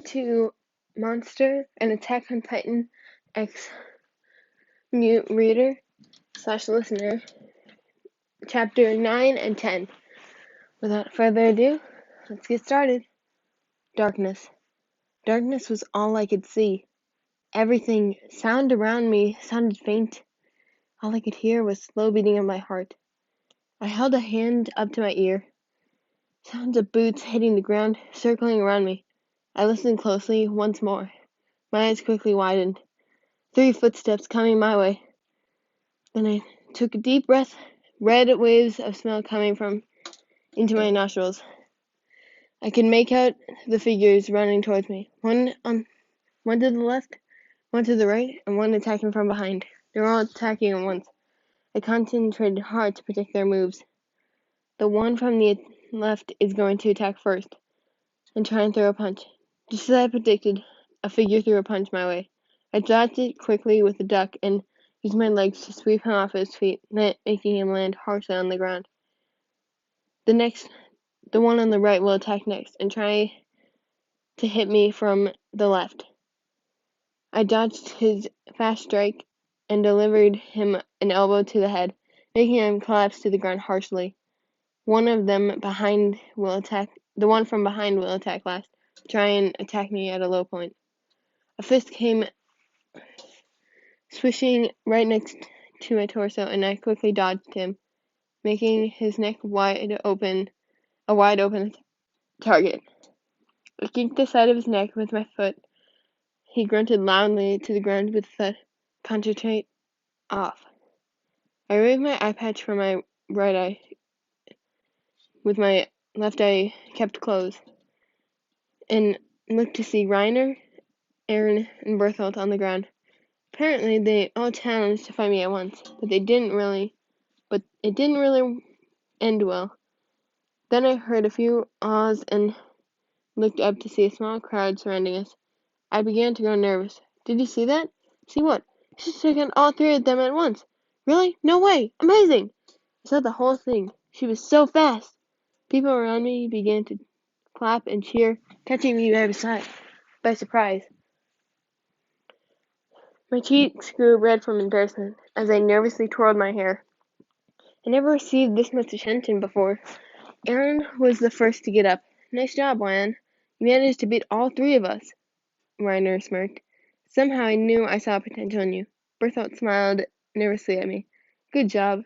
to Monster, an Attack on Titan X Mute Reader / Listener, Chapter 9 and 10. Without further ado, let's get started. Darkness. Darkness was all I could see. Everything, sound around me, sounded faint. All I could hear was slow beating of my heart. I held a hand up to my ear. Sounds of boots hitting the ground, circling around me. I listened closely once more. My eyes quickly widened. 3 footsteps coming my way. Then I took a deep breath, red waves of smell coming from into my nostrils. I could make out the figures running towards me. One to the left, one to the right, and one attacking from behind. They were all attacking at once. I concentrated hard to predict their moves. The one from the left is going to attack first and try and throw a punch. Just as I predicted, a figure threw a punch my way. I dodged it quickly with a duck and used my legs to sweep him off his feet, making him land harshly on the ground. The one on the right will attack next and try to hit me from the left. I dodged his fast strike and delivered him an elbow to the head, making him collapse to the ground harshly. The one from behind will attack last, try and attack me at a low point. A fist came swishing right next to my torso, and I quickly dodged him, making his neck a wide open target. I kicked the side of his neck with my foot. He grunted loudly to the ground with a thud. Concentrate off. I removed my eye patch from my right eye, with my left eye kept closed, and looked to see Reiner, Aaron, and Berthold on the ground. Apparently, they all challenged to fight me at once, but it didn't really end well. Then I heard a few ahs and looked up to see a small crowd surrounding us. I began to grow nervous. Did you see that? See what? She took out all 3 of them at once. Really? No way! Amazing! I saw the whole thing. She was so fast. People around me began to clap and cheer, catching me by surprise. My cheeks grew red from embarrassment as I nervously twirled my hair. I never received this much attention before. Aaron was the first to get up. Nice job, Ryan. You managed to beat all 3 of us. Reiner smirked. Somehow I knew I saw potential in you. Berthold smiled nervously at me. Good job.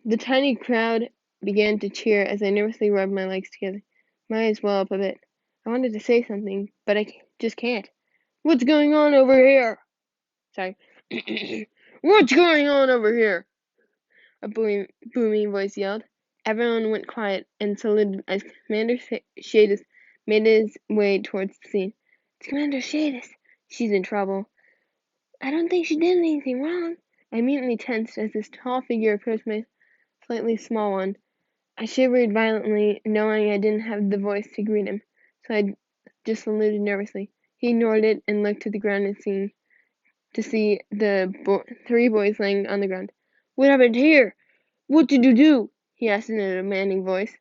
The tiny crowd began to cheer as I nervously rubbed my legs together. My eyes well up a bit. I wanted to say something, but I just can't. What's going on over here? Sorry. What's going on over here? A booming voice yelled. Everyone went quiet and saluted as Commander Shadis made his way towards the scene. It's Commander Shadis. She's in trouble. I don't think she did anything wrong. I immediately tensed as this tall figure approached my slightly small one. I shivered violently, knowing I didn't have the voice to greet him, so I just saluted nervously. He ignored it and looked to the ground to see the 3 boys laying on the ground. What happened here? What did you do? He asked in a demanding voice.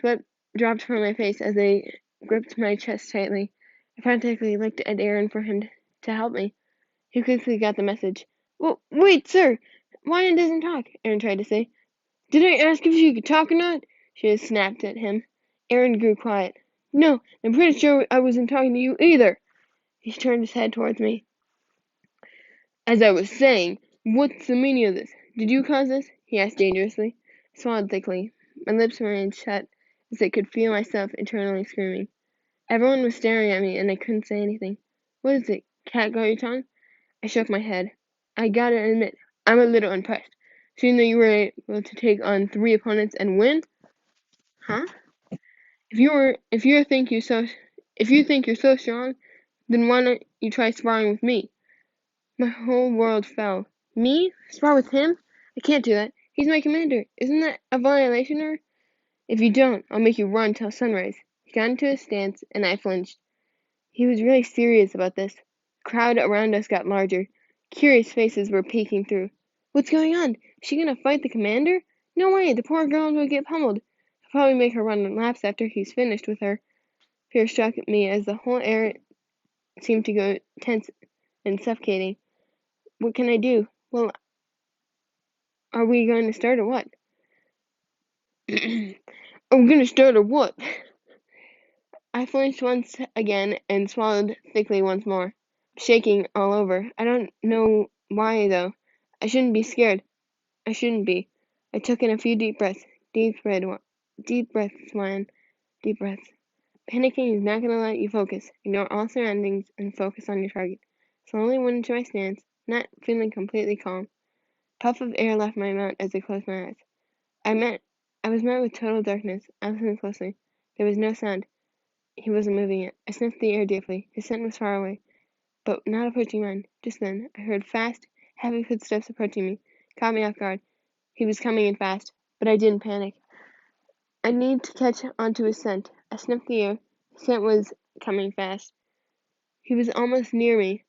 Sweat dropped from my face as I gripped my chest tightly. I frantically looked at Aaron for him to help me. He quickly got the message. Well, wait, sir! Ryan doesn't talk, Aaron tried to say. Did I ask if she could talk or not? She snapped at him. Aaron grew quiet. No, I'm pretty sure I wasn't talking to you either. He turned his head towards me. As I was saying, what's the meaning of this? Did you cause this? He asked dangerously. I swallowed thickly. My lips remained shut as I could feel myself internally screaming. Everyone was staring at me and I couldn't say anything. What is it? Cat got your tongue? I shook my head. I gotta admit, I'm a little impressed. Seeing that you were able to take on 3 opponents and win? Huh? If you think you're so strong, then why don't you try sparring with me? My whole world fell. Me? Spar with him? I can't do that. He's my commander. Isn't that a violation, or? If you don't, I'll make you run till sunrise. He got into his stance, and I flinched. He was really serious about this. The crowd around us got larger. Curious faces were peeking through. What's going on? Is she gonna fight the commander? No way, the poor girl will get pummeled. I'll probably make her run laps after he's finished with her. Fear struck me as the whole air seemed to go tense and suffocating. What can I do? Well, are we going to start or what? Are we going to start or what? I flinched once again and swallowed thickly once more, shaking all over. I don't know why, though. I shouldn't be scared. I shouldn't be. I took in a few deep breaths. Deep breaths, Lion. Deep breaths. Panicking is not going to let you focus. Ignore all surroundings and focus on your target. Slowly went into my stance, not feeling completely calm. Puff of air left my mouth as I closed my eyes. I was met with total darkness. I listened closely. There was no sound. He wasn't moving yet. I sniffed the air deeply. His scent was far away, but not approaching mine. Just then, I heard fast, heavy footsteps approaching me. Caught me off guard. He was coming in fast, but I didn't panic. I needed to catch onto his scent. I sniffed the air. His scent was coming fast. He was almost near me.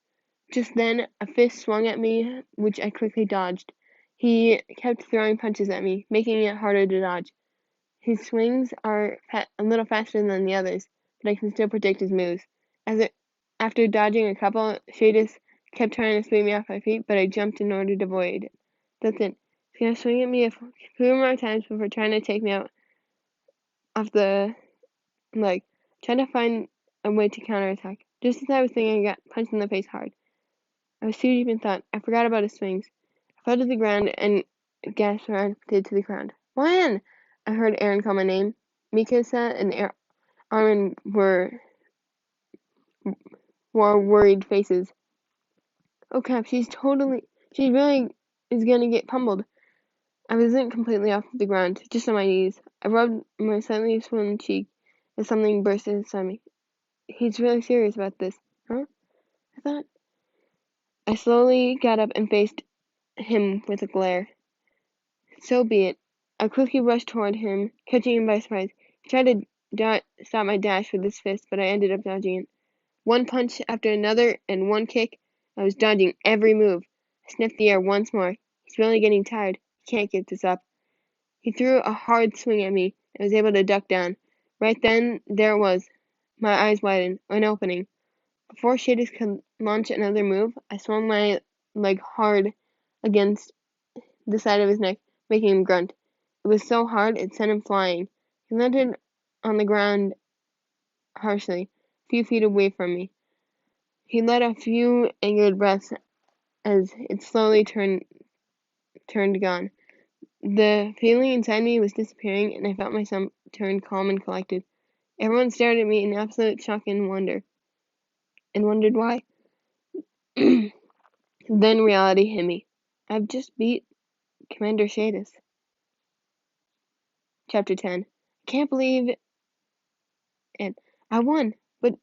Just then, a fist swung at me, which I quickly dodged. He kept throwing punches at me, making it harder to dodge. His swings are a little faster than the others, but I can still predict his moves. After dodging a couple, Shadis kept trying to sweep me off my feet, but I jumped in order to avoid it. That's it. He's gonna swing at me a few more times before trying to take me out off the leg, trying to find a way to counterattack. Just as I was thinking, I got punched in the face hard. I was too deep in thought. I forgot about his swings. I fell to the ground and gasped around to the ground. Lion! I heard Aaron call my name. Mikasa and Armin wore worried faces. Oh crap, she really is gonna get pummeled. I wasn't completely off the ground, just on my knees. I rubbed my slightly swollen cheek as something burst inside me. He's really serious about this, huh? I thought. I slowly got up and faced him with a glare. So be it. I quickly rushed toward him, catching him by surprise. He tried to stop my dash with his fist, but I ended up dodging it. One punch after another, and one kick. I was dodging every move. I sniffed the air once more. He's really getting tired. He can't get this up. He threw a hard swing at me, and was able to duck down. Right then, there it was. My eyes widened, an opening. Before Shadis could launch another move, I swung my leg hard against the side of his neck, making him grunt. It was so hard it sent him flying. He landed on the ground harshly, a few feet away from me. He let a few angered breaths as it slowly turned gone. The feeling inside me was disappearing, and I felt myself turn calm and collected. Everyone stared at me in absolute shock and wondered why. Then reality hit me. I've just beat Commander Shadis. Chapter 10. I can't believe it. I won, but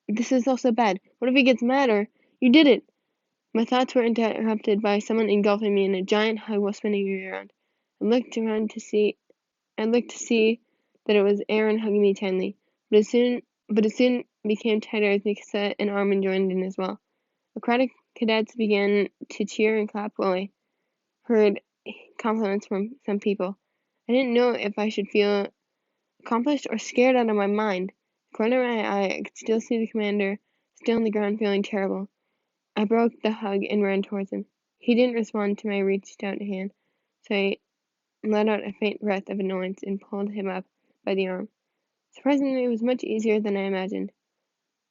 this is also bad. What if he gets madder? You did it! My thoughts were interrupted by someone engulfing me in a giant hug while spinning me around. I looked around to see that it was Aaron hugging me tenderly, but it soon became tighter as Mikasa and Armin joined in as well. A crowd of cadets began to cheer and clap while I heard compliments from some people. I didn't know if I should feel accomplished or scared out of my mind. Corner of my eye, I could still see the commander, still on the ground, feeling terrible. I broke the hug and ran towards him. He didn't respond to my reached out hand, so I let out a faint breath of annoyance and pulled him up by the arm. Surprisingly, it was much easier than I imagined.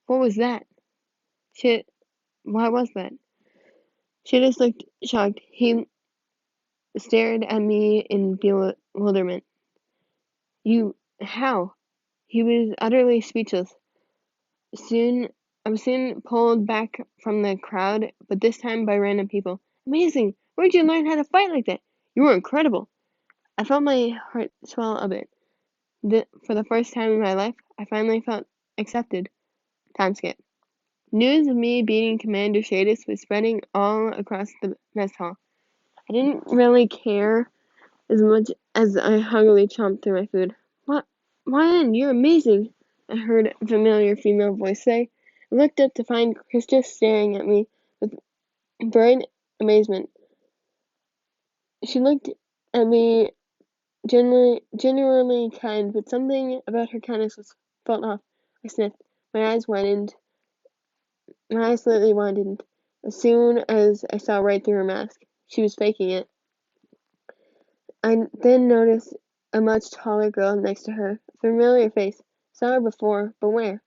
What was that? Shit, why was that? She just looked shocked. He stared at me in bewilderment. How? He was utterly speechless. I was soon pulled back from the crowd, but this time by random people. Amazing! Where'd you learn how to fight like that? You were incredible. I felt my heart swell a bit. For the first time in my life, I finally felt accepted. Time skip. News of me beating Commander Shadis was spreading all across the mess hall. I didn't really care as much as I hungrily chomped through my food. What? Ryan, you're amazing, I heard a familiar female voice say. I looked up to find Krista staring at me with bright amazement. She looked at me genuinely kind, but something about her kindness felt off. I sniffed. My eyes widened. My eyes slightly widened as soon as I saw right through her mask. She was faking it. I then noticed a much taller girl next to her. A familiar face. Saw her before, but where?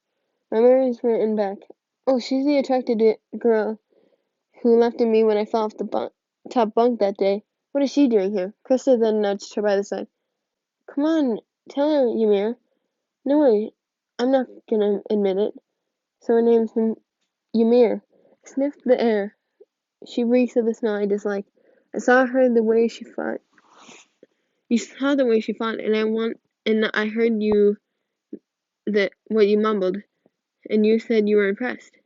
My memories went back. Oh, she's the attracted girl who left me when I fell off the top bunk that day. What is she doing here? Krista then nudged her by the side. Come on, tell her, Ymir. No way, I'm not gonna admit it. So her name's Ymir. I sniffed the air. She reeks of the smell I dislike. I saw her the way she fought. You saw the way she fought, and I heard what you mumbled, and you said you were impressed.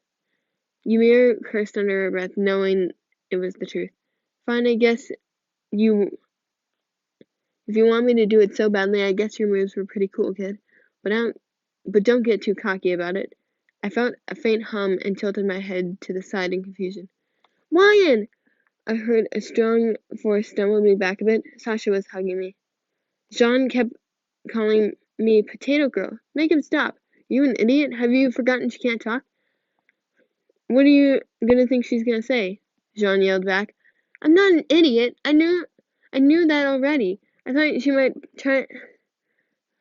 Ymir cursed under her breath, knowing it was the truth. Fine, I guess you. If you want me to do it so badly, I guess your moves were pretty cool, kid. But don't get too cocky about it. I felt a faint hum and tilted my head to the side in confusion. Lion! I heard a strong force stumble me back a bit. Sasha was hugging me. Jean kept calling me Potato Girl. Make him stop. You an idiot? Have you forgotten she can't talk? What are you gonna think she's gonna say? Jean yelled back. I'm not an idiot. I knew that already. I thought she might try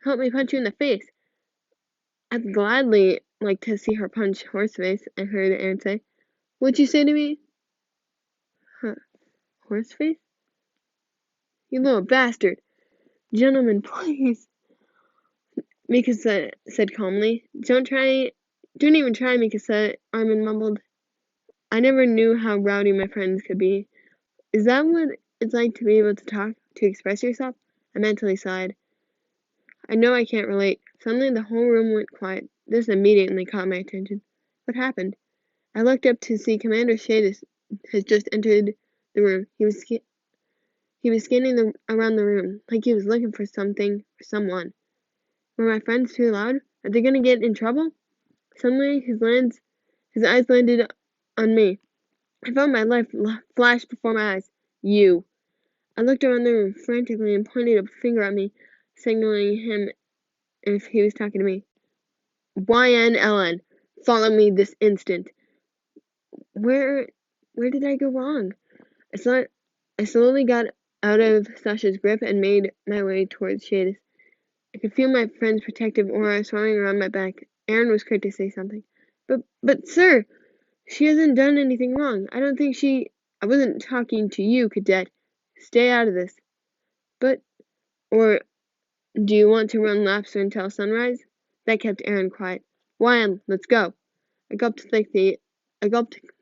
help me punch you in the face. I'd gladly like to see her punch Horseface, I heard Aaron say. What'd you say to me? Huh, Horseface? You little bastard. Gentlemen, please, Mikasa said calmly. Don't even try, Mikasa, Armin mumbled. I never knew how rowdy my friends could be. Is that what it's like to be able to talk, to express yourself? I mentally sighed. I know I can't relate. Suddenly the whole room went quiet. This immediately caught my attention. What happened? I looked up to see Commander Shadis had just entered the room. He was scanning around the room, like he was looking for something or someone. Were my friends too loud? Are they gonna get in trouble? Suddenly, his eyes landed on me. I felt my life flash before my eyes. You. I looked around the room frantically and pointed a finger at me, signaling him if he was talking to me. YNLN. Follow me this instant. Where did I go wrong? I slowly got out of Sasha's grip and made my way towards Shadis. I could feel my friend's protective aura swirling around my back. Aaron was quick to say something. But sir, she hasn't done anything wrong. I wasn't talking to you, cadet. Stay out of this. But, or do you want to run laps until sunrise? That kept Aaron quiet. Wyan, let's go. I gulped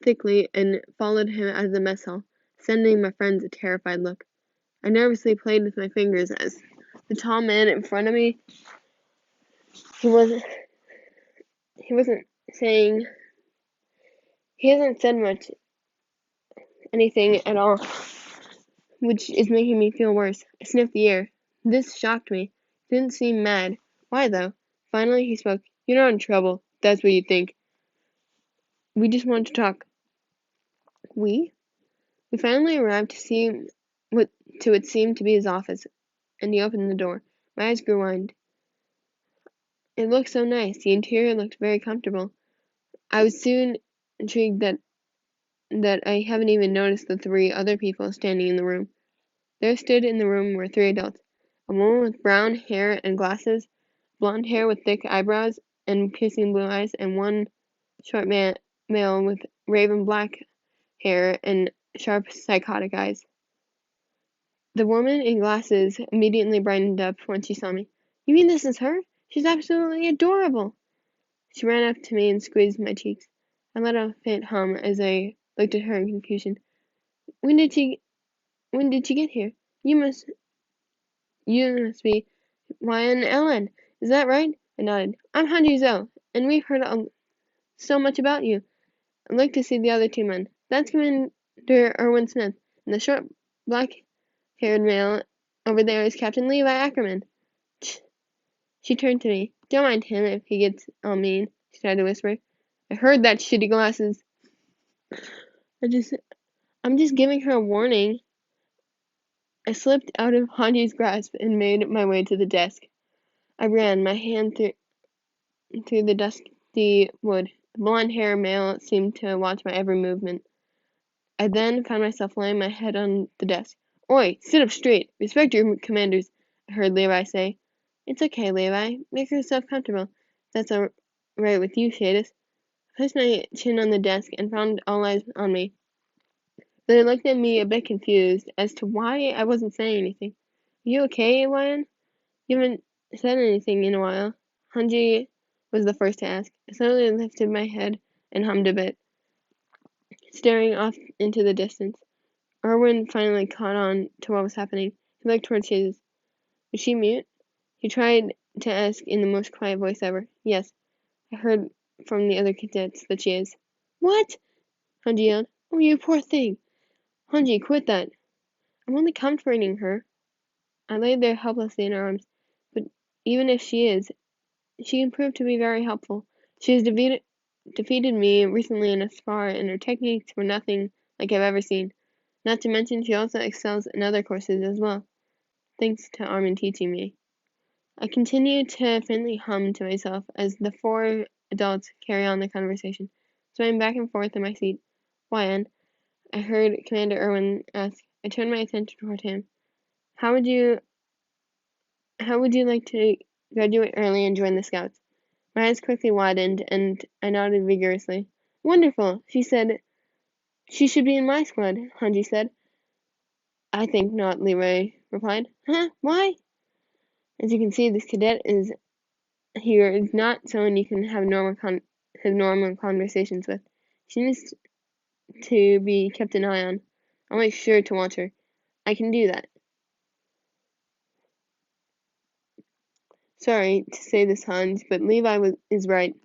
thickly and followed him out of the mess hall, sending my friends a terrified look. I nervously played with my fingers as the tall man in front of me, he wasn't saying, he hasn't said anything at all, which is making me feel worse. I sniffed the air. This shocked me. He didn't seem mad. Why, though? Finally, he spoke. You're not in trouble. That's what you think. We just want to talk. We? We finally arrived to what seemed to be his office, and he opened the door. My eyes grew wide. It looked so nice. The interior looked very comfortable. I was soon intrigued that I haven't even noticed the three other people standing in the room. There stood in the room were three adults. A woman with brown hair and glasses, blonde hair with thick eyebrows and piercing blue eyes, and one short male with raven black hair and sharp, psychotic eyes. The woman in glasses immediately brightened up when she saw me. You mean this is her? She's absolutely adorable. She ran up to me and squeezed my cheeks. I let out a faint hum as I looked at her in confusion. When did she get here? You must be Ryan Ellen. Is that right? I nodded. I'm Hanji Zhou, and we've heard so much about you. I looked to see the other two men. That's Commander Erwin Smith, and the short, black-haired male over there is Captain Levi Ackerman. She turned to me. Don't mind him if he gets all mean, she tried to whisper. I heard that shitty glasses. I'm just giving her a warning. I slipped out of Hanji's grasp and made my way to the desk. I ran, my hand through the dusty wood. The blonde-haired male seemed to watch my every movement. I then found myself laying my head on the desk. "Oi, sit up straight! Respect your commanders," I heard Levi say. "It's okay, Levi. Make yourself comfortable. That's all right with you, Shadis." I placed my chin on the desk and found all eyes on me. They looked at me a bit confused as to why I wasn't saying anything. "Are you okay, Ryan? You haven't said anything in a while." Hanji was the first to ask. I slowly lifted my head and hummed a bit, staring off into the distance. Erwin finally caught on to what was happening. He looked towards Shadis. "Is she mute?" He tried to ask in the most quiet voice ever. "Yes, I heard from the other cadets that she is." "What?" Hanji yelled. "Oh, you poor thing! Hanji, quit that. I'm only comforting her." I lay there helplessly in her arms. "But even if she is, she can prove to be very helpful. She has defeated me recently in a spar, and her techniques were nothing like I've ever seen. Not to mention she also excels in other courses as well, thanks to Armin teaching me." I continued to faintly hum to myself as the four adults carry on the conversation, swaying back and forth in my seat. "Wyan," I heard Commander Erwin ask. I turned my attention toward him. How would you like to graduate early and join the Scouts?" My eyes quickly widened, and I nodded vigorously. "Wonderful!" She said. "She should be in my squad," Hanji said. "I think not," Leroy replied. "Huh? Why?" "As you can see, this cadet here is not someone you can have normal conversations with. She needs to be kept an eye on. I'll make sure to watch her." "I can do that." "Sorry to say this, Hans, but Levi is right.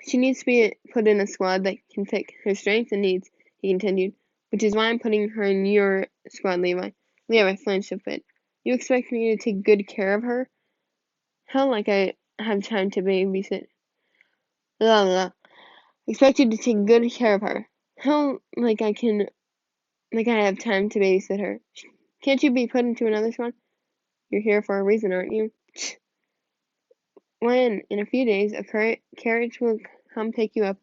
She needs to be put in a squad that can fit her strengths and needs," he continued, "which is why I'm putting her in your squad, Levi." Levi flinched a bit. "You expect me to take good care of her?" "Hell, like I have time to babysit." "Blah, blah. Expect you to take good care of her. Hell, like I have time to babysit her. Can't you be put into another squad?" "You're here for a reason, aren't you?" "When, in a few days, a carriage will come take you up